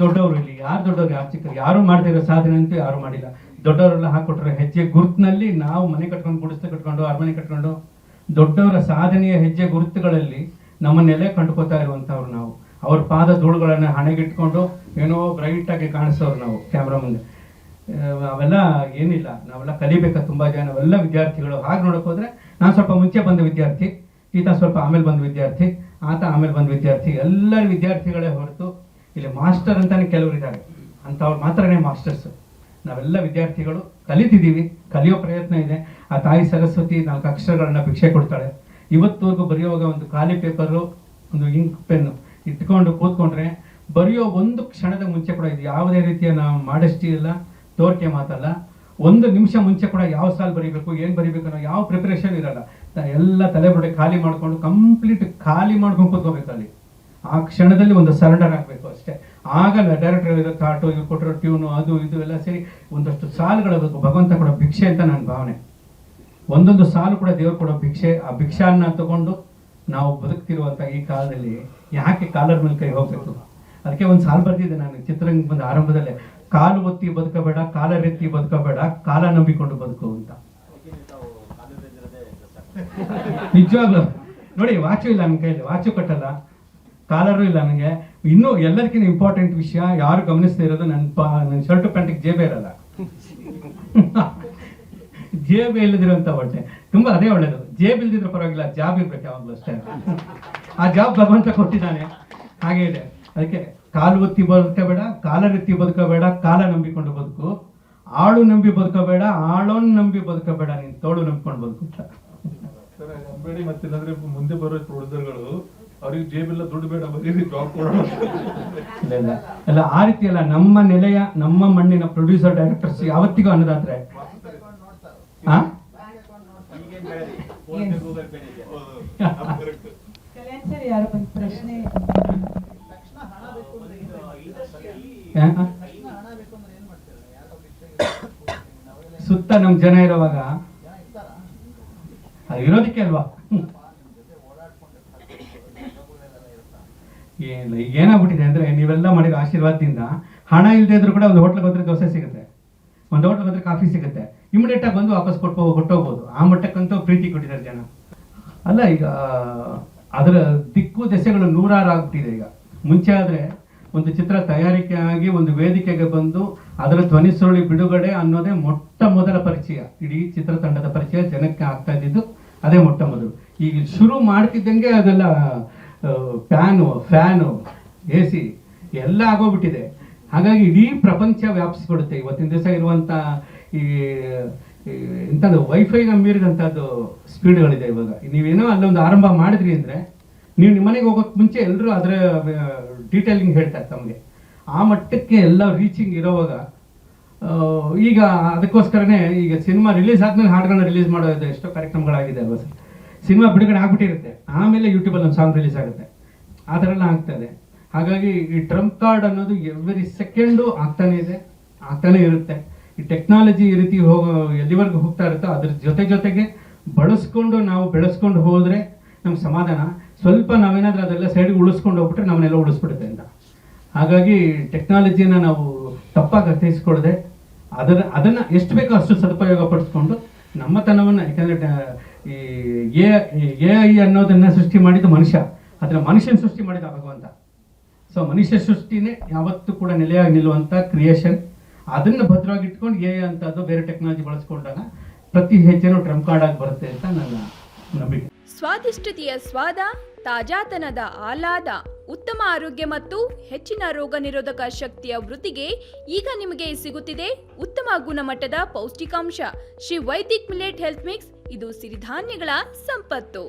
ದೊಡ್ಡವರು ಇಲ್ಲಿ, ಯಾರು ದೊಡ್ಡವ್ರು ಯಾರು ಚಿಕ್ಕರು, ಯಾರು ಮಾಡದೇ ಇರೋ ಸಾಧನೆ ಅಂತೂ ಯಾರು ಮಾಡಿಲ್ಲ. ದೊಡ್ಡವರೆಲ್ಲ ಹಾಕೊಟ್ರೆ ಹೆಜ್ಜೆ ಗುರುತಿನಲ್ಲಿ ನಾವು ಮನೆ ಕಟ್ಕೊಂಡು, ಗುಡಿಸ್ತಾ ಕಟ್ಕೊಂಡು, ಅರಮನೆ ಕಟ್ಕೊಂಡು, ದೊಡ್ಡವರ ಸಾಧನೆಯ ಹೆಜ್ಜೆ ಗುರುತುಗಳಲ್ಲಿ ನಮ್ಮ ನೆಲೆ ಕಂಡುಕೋತಾ ಇರುವಂಥವ್ರು ನಾವು. ಅವ್ರ ಪಾದ ಧೂಳುಗಳನ್ನು ಹಣೆಗಿಟ್ಕೊಂಡು ಏನೋ ಬ್ರೈಟ್ ಆಗಿ ಕಾಣಿಸೋರು ನಾವು ಕ್ಯಾಮ್ರಾ ಮುಂದೆ. ಅವೆಲ್ಲ ಏನಿಲ್ಲ, ನಾವೆಲ್ಲ ಕಲಿಬೇಕಾ ತುಂಬ ಜನ, ನಾವೆಲ್ಲ ವಿದ್ಯಾರ್ಥಿಗಳು. ಹಾಗೆ ನೋಡೋಕೆ ಹೋದ್ರೆ ನಾನು ಸ್ವಲ್ಪ ಮುಂಚೆ ಬಂದ ವಿದ್ಯಾರ್ಥಿ, ಈತ ಸ್ವಲ್ಪ ಆಮೇಲೆ ಬಂದ ವಿದ್ಯಾರ್ಥಿ, ಆತ ಆಮೇಲೆ ಬಂದ ವಿದ್ಯಾರ್ಥಿ. ಎಲ್ಲರ ವಿದ್ಯಾರ್ಥಿಗಳೇ ಹೊರತು ಇಲ್ಲಿ ಮಾಸ್ಟರ್ ಅಂತಾನೆ ಕೆಲವರು ಇದ್ದಾರೆ, ಅಂಥವ್ರು ಮಾತ್ರನೇ ಮಾಸ್ಟರ್ಸ್. ನಾವೆಲ್ಲ ವಿದ್ಯಾರ್ಥಿಗಳು ಕಲಿತಿದ್ದೀವಿ, ಕಲಿಯೋ ಪ್ರಯತ್ನ ಇದೆ. ಆ ತಾಯಿ ಸರಸ್ವತಿ 4 ಅಕ್ಷರಗಳನ್ನ ಭಿಕ್ಷೆ ಕೊಡ್ತಾಳೆ. ಇವತ್ತುವರೆಗೂ ಬರೆಯುವಾಗ ಒಂದು ಖಾಲಿ ಪೇಪರು, ಒಂದು ಇಂಕ್ ಪೆನ್ನು ಇಟ್ಕೊಂಡು ಕೂತ್ಕೊಂಡ್ರೆ ಬರೆಯೋ ಒಂದು ಕ್ಷಣದ ಮುಂಚೆ ಕೂಡ ಇದು ಯಾವುದೇ ರೀತಿಯ ನಾವು ಮಾಡಸ್ಟಿ ಇಲ್ಲ, ತೋರಿಕೆ ಮಾತಲ್ಲ. 1 ನಿಮಿಷ ಮುಂಚೆ ಕೂಡ ಯಾವ ಸಾಲು ಬರೀಬೇಕು, ಏನು ಬರೀಬೇಕು ಅನ್ನೋ ಯಾವ ಪ್ರಿಪರೇಷನ್ ಇರಲ್ಲ. ಎಲ್ಲ ತಲೆಬುಡೆ ಖಾಲಿ ಮಾಡ್ಕೊಂಡು ಕಂಪ್ಲೀಟ್ ಖಾಲಿ ಮಾಡ್ಕೊಂಡು ಕೂತ್ಕೋಬೇಕು ಅಲ್ಲಿ. ಆ ಕ್ಷಣದಲ್ಲಿ ಒಂದು ಸರೆಂಡರ್ ಆಗಬೇಕು ಅಷ್ಟೇ. ಆಗ ಡೈರೆಕ್ಟರ್ ಇರೋ ಥಾಟು, ಇವ್ರು ಕೊಟ್ಟಿರೋ ಟ್ಯೂನು, ಅದು ಇದು ಎಲ್ಲ ಸೇರಿ ಒಂದಷ್ಟು ಸಾಲುಗಳು ಬೇಕು. ಭಗವಂತ ಕೊಡೋ ಭಿಕ್ಷೆ ಅಂತ ನನ್ನ ಭಾವನೆ. ಒಂದೊಂದು ಸಾಲು ಕೂಡ ದೇವರು ಕೊಡೋ ಭಿಕ್ಷೆ. ಆ ಭಿಕ್ಷಾನ್ನ ತಗೊಂಡು ನಾವು ಬದುಕ್ತಿರುವಂಥ ಈ ಕಾಲದಲ್ಲಿ ಯಾಕೆ ಕಾಲರ್ ಮೇಲೆ ಕೈ ಹೋಗ್ಬೇಕು? ಅದಕ್ಕೆ ಒಂದು ಸಾಲು ಬರ್ತಿದ್ದೆ ನಾನು ಚಿತ್ರರಂಗ ಬಂದ ಆರಂಭದಲ್ಲೇ, ಕಾಲು ಒತ್ತಿ ಬದುಕಬೇಡ, ಕಾಲರೆತ್ತಿ ಬದುಕಬೇಡ, ಕಾಲ ನಂಬಿಕೊಂಡು ಬದುಕು ಅಂತ. ನಿಜವಾಗ್ಲು ನೋಡಿ, ವಾಚು ಇಲ್ಲ ನನ್ನ ಕೈಯಲ್ಲಿ, ವಾಚು ಕಟ್ಟಲ್ಲ, ಕಾಲರು ಇಲ್ಲ ನನಗೆ. ಇನ್ನೂ ಎಲ್ಲದಕ್ಕಿಂತ ಇಂಪಾರ್ಟೆಂಟ್ ವಿಷಯ ಯಾರು ಗಮನಿಸ್ತಾ ಇರೋದು, ನನ್ನ ಶರ್ಟು ಪ್ಯಾಂಟಿಗೆ ಜೇಬೇ ಇರಲ್ಲ. ಜೇಬ್ ಇಲ್ಲದಿರೋಂಥ ಬಟ್ಟೆ ತುಂಬಾ ಅದೇ ಒಳ್ಳೇದು. ಜೇಬ್ ಇಲ್ದಿದ್ರೆ ಪರವಾಗಿಲ್ಲ, ಜಾಬ್ ಇರ್ಬೇಕು ಯಾವಾಗಲೂ ಅಷ್ಟೇ. ಆ ಜಾಬ್ ಭಗವಂತ ಕೊಟ್ಟಿದ್ದಾನೆ, ಹಾಗೆ ಇದೆ. ಅದಕ್ಕೆ ಕಾಲು ಒತ್ತಿ ಬದುಕಬೇಡ, ಕಾಲರೆತ್ತಿ ಬದುಕಬೇಡ, ಕಾಲ ನಂಬಿಕೊಂಡು ಬದುಕು. ಆಳು ನಂಬಿ ಬದುಕಬೇಡ, ಆಳೋನ್ ನಂಬಿ ಬದುಕಬೇಡ, ನೀನ್ ತೋಳು ನಂಬಿಕೊಂಡು ಬದುಕು. ಬೇಡಿ ಮತ್ತಿಲ್ಲಂದ್ರೆ ಮುಂದೆ ಬರೋ ಪ್ರೊಡ್ಯೂಸರ್ಗಳು ಅವ್ರಿಗೆ ಜೇಬಿಲ್ಲ, ದುಡ್ಡು ಬೇಡ, ಬರೀ ಜಾಬ್ ಕೊಡೋಣ. ಇಲ್ಲ ಆ ರೀತಿ ಅಲ್ಲ. ನಮ್ಮ ನೆಲೆಯ, ನಮ್ಮ ಮಣ್ಣಿನ ಪ್ರೊಡ್ಯೂಸರ್ ಡೈರೆಕ್ಟರ್ಸ್ ಯಾವತ್ತಿಗೂ ಅನ್ನೋದಾದ್ರೆ ಸುತ್ತ ನಮ್ ಜನ ಇರುವಾಗ ಇರೋದಕ್ಕೆ ಅಲ್ವಾ. ಏನಿಲ್ಲ, ಈಗ ಏನಾಗ್ಬಿಟ್ಟಿದೆ ಅಂದ್ರೆ, ನೀವೆಲ್ಲ ಮಾಡಿರೋ ಆಶೀರ್ವಾದದಿಂದ ಹಣ ಇಲ್ಲದೆ ಇದ್ರು ಕೂಡ ಒಂದು ಹೋಟ್ಲಿಗೆ ಹೋದ್ರೆ ದೋಸೆ ಸಿಗುತ್ತೆ, ಒಂದು ಹೋಟ್ಲಿಗೆ ಹೋದ್ರೆ ಕಾಫಿ ಸಿಗುತ್ತೆ, ಇಮಿಡಿಯೇಟ್ ಆಗಿ ಬಂದು ವಾಪಸ್ ಹೊಟ್ಟೋಗ್ಬೋದು. ಆ ಮಟ್ಟಕ್ಕಂತೂ ಪ್ರೀತಿ ಕೊಟ್ಟಿದ್ದಾರೆ ಜನ. ಅಲ್ಲ, ಈಗ ಅದರ ದಿಕ್ಕು ದೆಸೆಗಳು 100 ಆಗ್ಬಿಟ್ಟಿದೆ. ಈಗ ಮುಂಚೆ ಆದ್ರೆ ಒಂದು ಚಿತ್ರ ತಯಾರಿಕೆ ಆಗಿ ಒಂದು ವೇದಿಕೆಗೆ ಬಂದು ಅದರ ಧ್ವನಿ ಸುರುಳಿ ಬಿಡುಗಡೆ ಅನ್ನೋದೇ ಮೊಟ್ಟ ಮೊದಲ ಪರಿಚಯ. ಇಡೀ ಚಿತ್ರತಂಡದ ಪರಿಚಯ ಜನಕ್ಕೆ ಆಗ್ತಾ ಇದ್ದಿದ್ದು ಅದೇ ಮೊಟ್ಟ ಮೊದಲು. ಈಗ ಶುರು ಮಾಡ್ತಿದ್ದಂಗೆ ಅದೆಲ್ಲ ಫ್ಯಾನು AC ಎಲ್ಲ ಆಗೋಗ್ಬಿಟ್ಟಿದೆ. ಹಾಗಾಗಿ ಇಡೀ ಪ್ರಪಂಚ ವ್ಯಾಪಿಸಿಕೊಡುತ್ತೆ. ಇವತ್ತಿನ ದಿವಸ ಇರುವಂಥ ಈ ಇಂಥದ್ದು ವೈಫೈನ ಮೀರಿದಂಥದ್ದು ಸ್ಪೀಡ್ಗಳಿದೆ ಇವಾಗ. ನೀವೇನೋ ಅಲ್ಲೊಂದು ಆರಂಭ ಮಾಡಿದ್ರಿ ಅಂದರೆ ನೀವು ನಿಮ್ಮ ಮನೆಗೆ ಹೋಗೋಕ್ಕೆ ಮುಂಚೆ ಎಲ್ಲರೂ ಅದರ ಡೀಟೇಲಿಂಗ್ ಹೇಳ್ತಾರೆ ತಮಗೆ. ಆ ಮಟ್ಟಕ್ಕೆ ಎಲ್ಲ ರೀಚಿಂಗ್ ಇರೋವಾಗ ಈಗ ಅದಕ್ಕೋಸ್ಕರನೇ ಈಗ ಸಿನಿಮಾ ರಿಲೀಸ್ ಆದ್ಮೇಲೆ ಹಾಡುಗಳನ್ನ ರಿಲೀಸ್ ಮಾಡೋದು ಎಷ್ಟೋ ಕಾರ್ಯಕ್ರಮಗಳಾಗಿದೆ ಅಲ್ವಾ ಸರ್. ಸಿನಿಮಾ ಬಿಡುಗಡೆ ಆಗ್ಬಿಟ್ಟಿರುತ್ತೆ, ಆಮೇಲೆ ಯೂಟ್ಯೂಬಲ್ಲಿ ಒಂದು ಸಾಂಗ್ ರಿಲೀಸ್ ಆಗುತ್ತೆ, ಆ ಥರ ಎಲ್ಲ ಆಗ್ತದೆ. ಹಾಗಾಗಿ ಈ ಟ್ರಂಪ್ ಕಾರ್ಡ್ ಅನ್ನೋದು ಎವ್ರಿ ಸೆಕೆಂಡು ಆಗ್ತಾನೆ ಇದೆ, ಆಗ್ತಾನೆ ಇರುತ್ತೆ. ಈ ಟೆಕ್ನಾಲಜಿ ಈ ರೀತಿ ಎಲ್ಲಿವರೆಗೂ ಹೋಗ್ತಾ ಇರುತ್ತೋ ಅದ್ರ ಜೊತೆಗೆ ಬಳಸ್ಕೊಂಡು ನಾವು ಬೆಳೆಸ್ಕೊಂಡು ಹೋದರೆ ನಮ್ಗೆ ಸಮಾಧಾನ. ಸ್ವಲ್ಪ ನಾವೇನಾದ್ರೂ ಅದೆಲ್ಲ ಸೈಡ್ಗೆ ಉಳಿಸ್ಕೊಂಡು ಹೋಗ್ಬಿಟ್ರೆ ನಮ್ಮನ್ನೆಲ್ಲ ಉಳಿಸ್ಬಿಡುತ್ತೆ ಅಂತ. ಹಾಗಾಗಿ ಟೆಕ್ನಾಲಜಿನ ನಾವು ತಪ್ಪಾಗಿ ಅರ್ಥೈಸ್ಕೊಳ್ಳದೆ ಅದನ್ನು ಎಷ್ಟು ಬೇಕೋ ಅಷ್ಟು ಸದುಪಯೋಗ ಪಡಿಸ್ಕೊಂಡು ನಮ್ಮತನವನ್ನು, ಯಾಕಂದರೆ ಈ AI ಅನ್ನೋದನ್ನು ಸೃಷ್ಟಿ ಮಾಡಿದ್ದು ಮನುಷ್ಯ, ಅದನ್ನ ಮನುಷ್ಯನ ಸೃಷ್ಟಿ ಮಾಡಿದ ಭಗವಂತ. ಸೊ ಮನುಷ್ಯ ಸೃಷ್ಟಿನೇ ಯಾವತ್ತೂ ಕೂಡ ನೆಲೆಯಾಗಿ ನಿಲ್ಲುವಂಥ ಕ್ರಿಯೇಷನ್. ಅದನ್ನು ಭದ್ರವಾಗಿ ಇಟ್ಕೊಂಡು AI ಅಂತದ್ದು ಬೇರೆ ಟೆಕ್ನಾಲಜಿ ಬಳಸ್ಕೊಂಡಾಗ ಪ್ರತಿ ಹೆಜ್ಜೆನೂ ಟ್ರಂಪ್ ಕಾರ್ಡ್ ಆಗಿ ಬರುತ್ತೆ ಅಂತ ನನ್ನ ನಂಬಿಕೆ. ಸ್ವಾದಿಷ್ಟತೆಯ ಸ್ವಾದ, ತಾಜಾತನದ ಆಹ್ಲಾದ, ಉತ್ತಮ ಆರೋಗ್ಯ ಮತ್ತು ಹೆಚ್ಚಿನ ರೋಗ ನಿರೋಧಕ ಶಕ್ತಿಯ ವೃದ್ಧಿಗೆ ಈಗ ನಿಮಗೆ ಸಿಗುತ್ತಿದೆ ಉತ್ತಮ ಗುಣಮಟ್ಟದ ಪೌಷ್ಟಿಕಾಂಶ Shri Vaidik millet health mix. ಇದು ಸಿರಿಧಾನ್ಯಗಳ ಸಂಪತ್ತು.